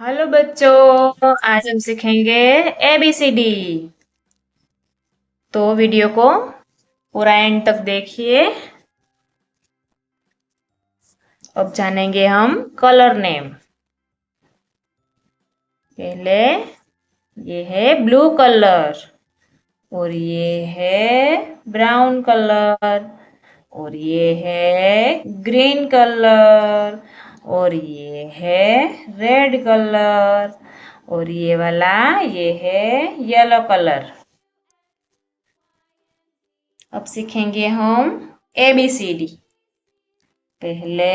Hello बच्चों, आज हम सीखेंगे ABCD। तो वीडियो को पूरा एंड तक देखिए। अब जानेंगे हम कलर नेम। पहले ये है ब्लू कलर, और ये है ब्राउन कलर, और ये है ग्रीन कलर, और ये है रेड कलर, और ये वाला ये है येलो कलर। अब सीखेंगे हम ABCD। पहले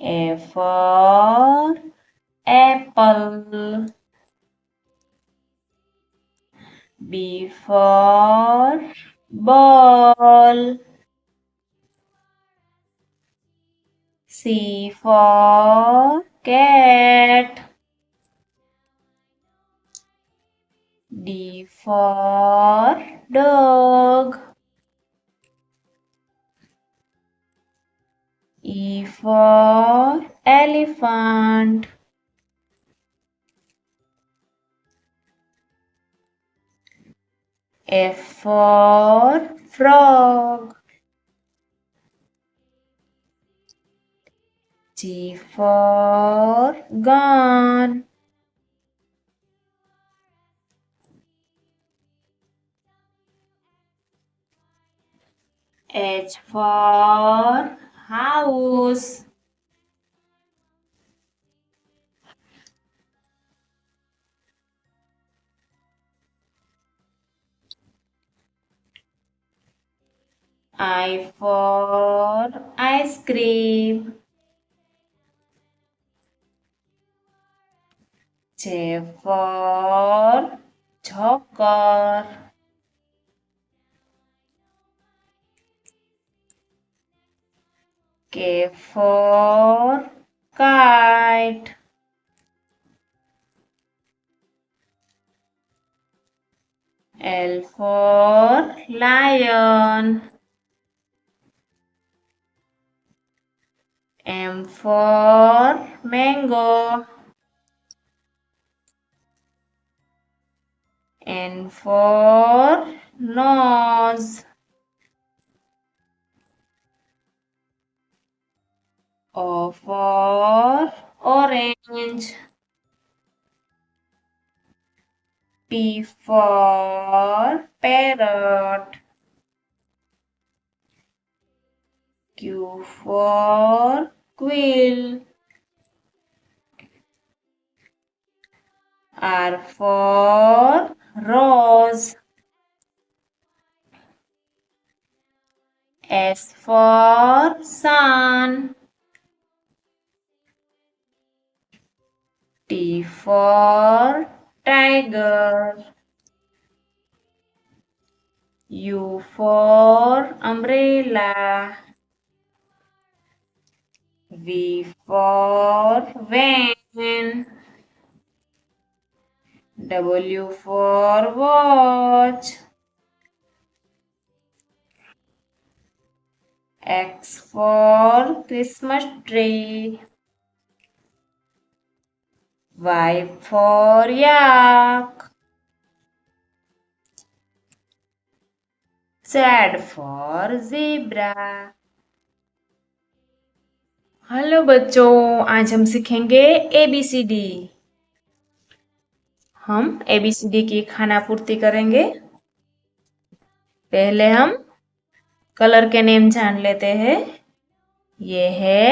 A for apple, B for ball, C for cat, D for dog, E for elephant, F for frog, G for gun, H for house, I for ice cream, J for joker, K for kite, L for lion, M for mango, N for nose, O for orange, P for parrot, Q for quill, R for rose, S for sun, T for tiger, U for umbrella, V for van, W for watch, X for Christmas tree, Y for yak, Z for zebra। Hello बच्चों, आज हम सीखेंगे ABCD। हम ABCD की खानापूर्ति करेंगे। पहले हम colour के नेम जान लेते हैं। ये है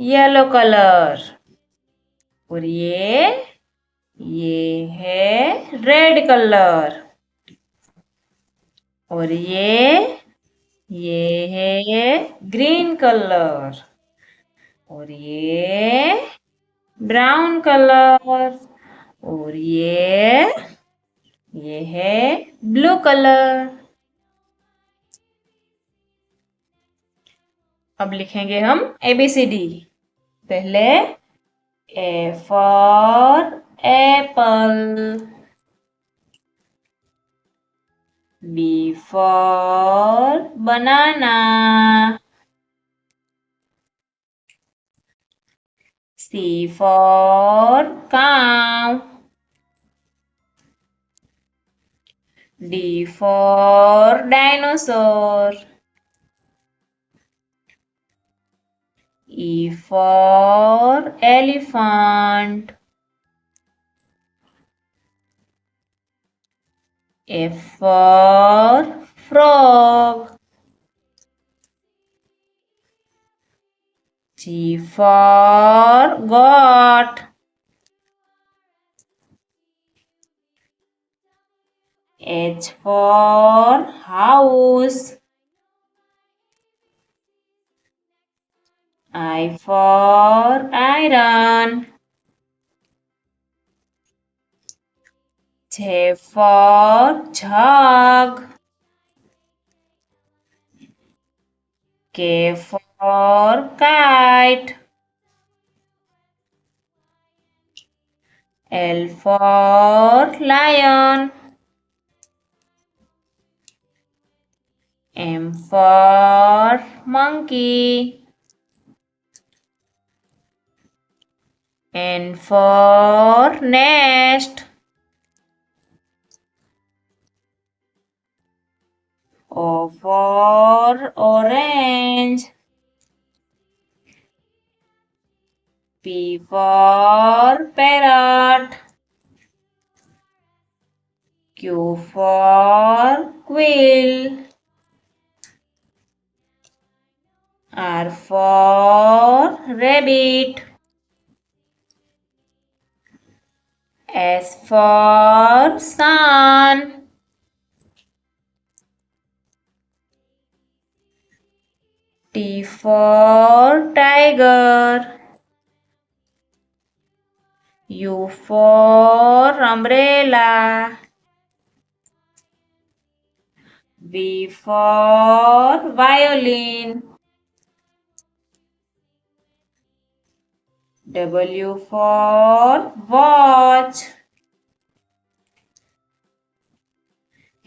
येलो कलर, और ये है रेड कलर, और ये है ग्रीन कलर, और ये ब्राउन कलर, और ये है ब्लू कलर। अब लिखेंगे हम ABCD। पहले A for apple, B for banana, C for cow. D for dinosaur. E for elephant. F for frog. G for goat. H for house. I for iron. J for jug. K for kite. L for lion. M for monkey. N for nest. O for orange. P for parrot. Q for quill. R for rabbit. S for sun. T for tiger. U for umbrella. V for violin. W for watch.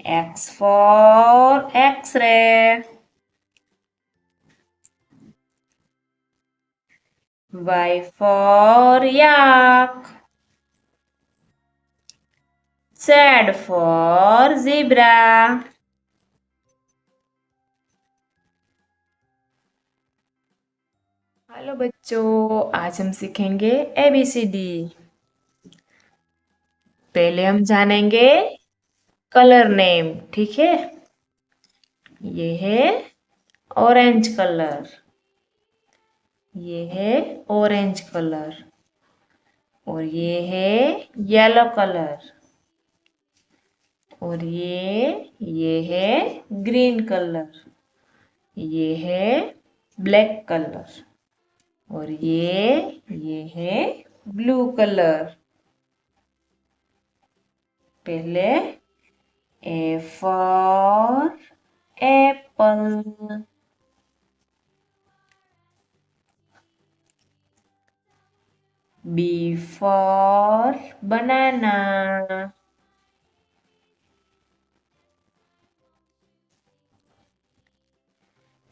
X for X-ray. Y for yak. Z for zebra. Hello बच्चों, आज हम सीखेंगे ABCD। पहले हम जानेंगे colour name, ठीक है। ये है ऑरेंज कलर, ये है ऑरेंज कलर, और ये है येलो कलर, और ये है ग्रीन कलर, ये है ब्लैक कलर, और ये है ब्लू कलर। पहले A for apple, B for banana,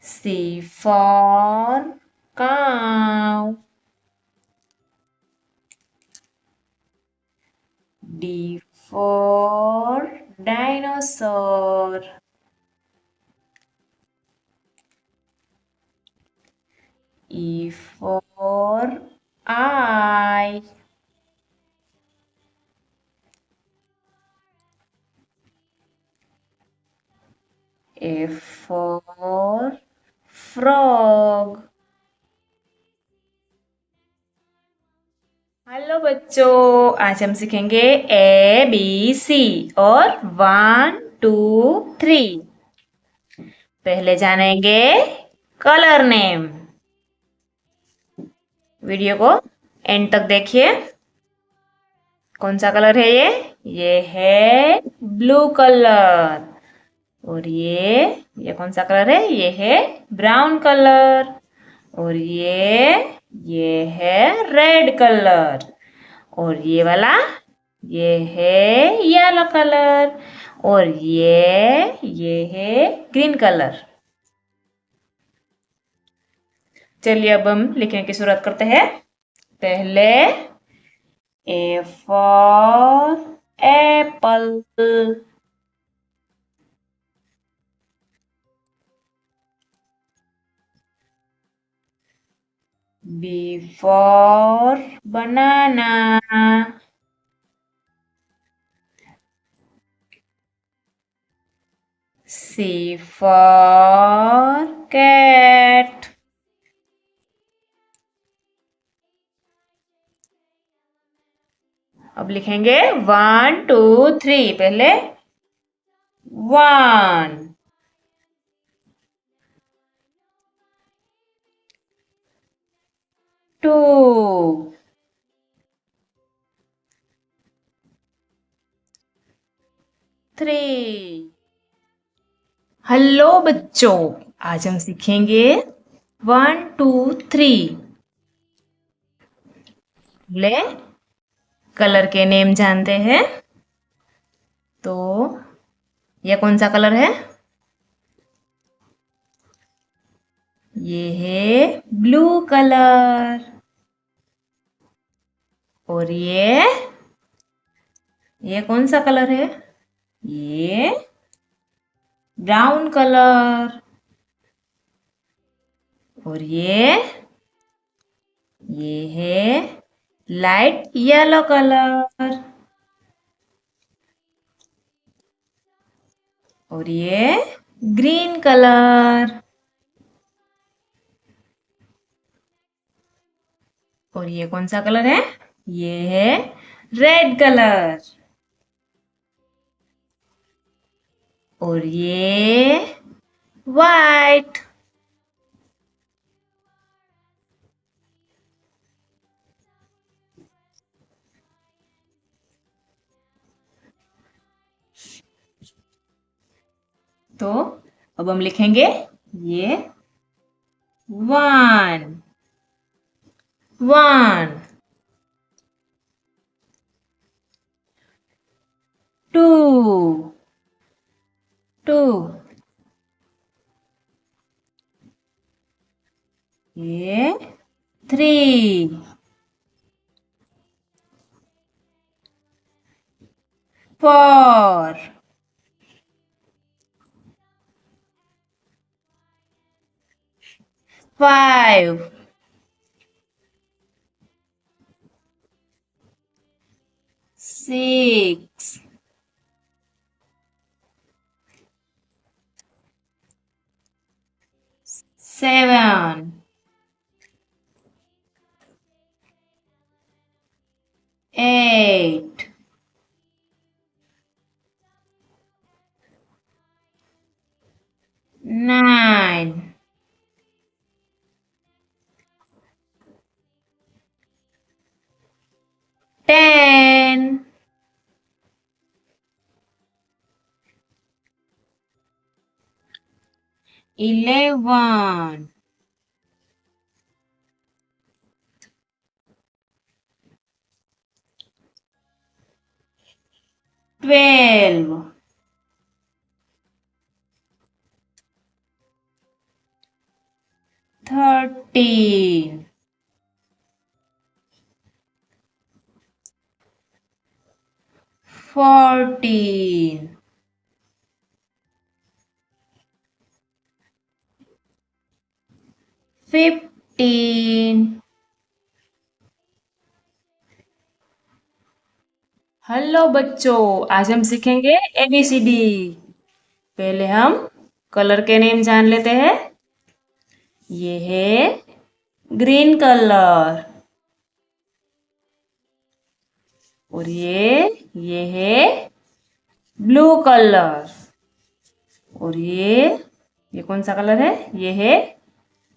C for cow, D for dinosaur, E for eye, F for frog। Hello बच्चों, आज हम सीखेंगे ABC और 1 2 3। पहले जानेंगे कलर नेम। वीडियो को एंड तक देखिए। कौन सा कलर है ये है ब्लू कलर, और ये कौन सा कलर है, ये है ब्राउन कलर, और ये है रेड कलर, और ये वाला ये है येलो कलर, और ये है ग्रीन कलर। चलिए अब हम लिखने की शुरुआत करते हैं। पहले A for apple. B for banana. C for cat. अब लिखेंगे 1 2 3। पहले 1 2 3। हेलो बच्चों, आज हम सीखेंगे 1 2 3। ले कलर के नेम जानते हैं। तो ये कौन सा कलर है? ये है ब्लू कलर। और ये कौन सा कलर है? ये ब्राउन कलर। और ये है लाइट येलो कलर। और ये ग्रीन कलर। और ये कौन सा कलर है? ये है रेड कलर। और ये वाइट। तो अब हम लिखेंगे ये 1 1 2 2। ये 3 4 5 6 7 8 9 10 11 12 13 14 15। हेलो बच्चों, आज हम सीखेंगे ABCD। पहले हम कलर के नेम जान लेते हैं। ये है ग्रीन कलर। और ये है ब्लू कलर। और ये कौन सा कलर है? ये है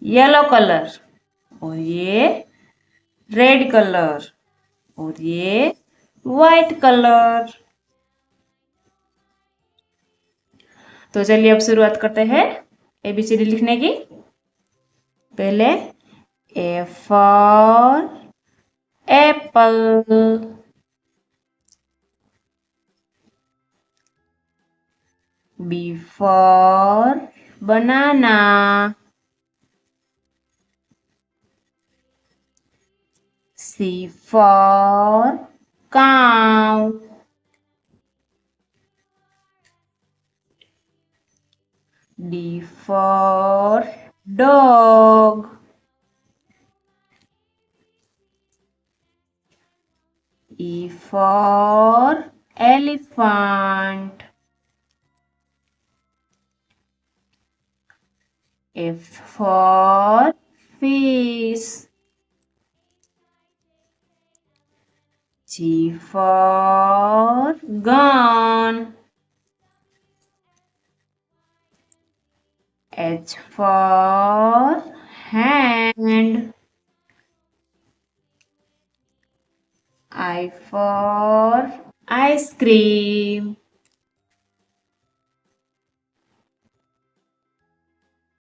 येलो कलर। और ये रेड कलर। और ये वाइट कलर। तो चलिए अब शुरुआत करते हैं ABCD लिखने की। पहले A for apple, B for banana, C for cow. D for dog. E for elephant. F for fish. G for gun. H for hand. I for ice cream.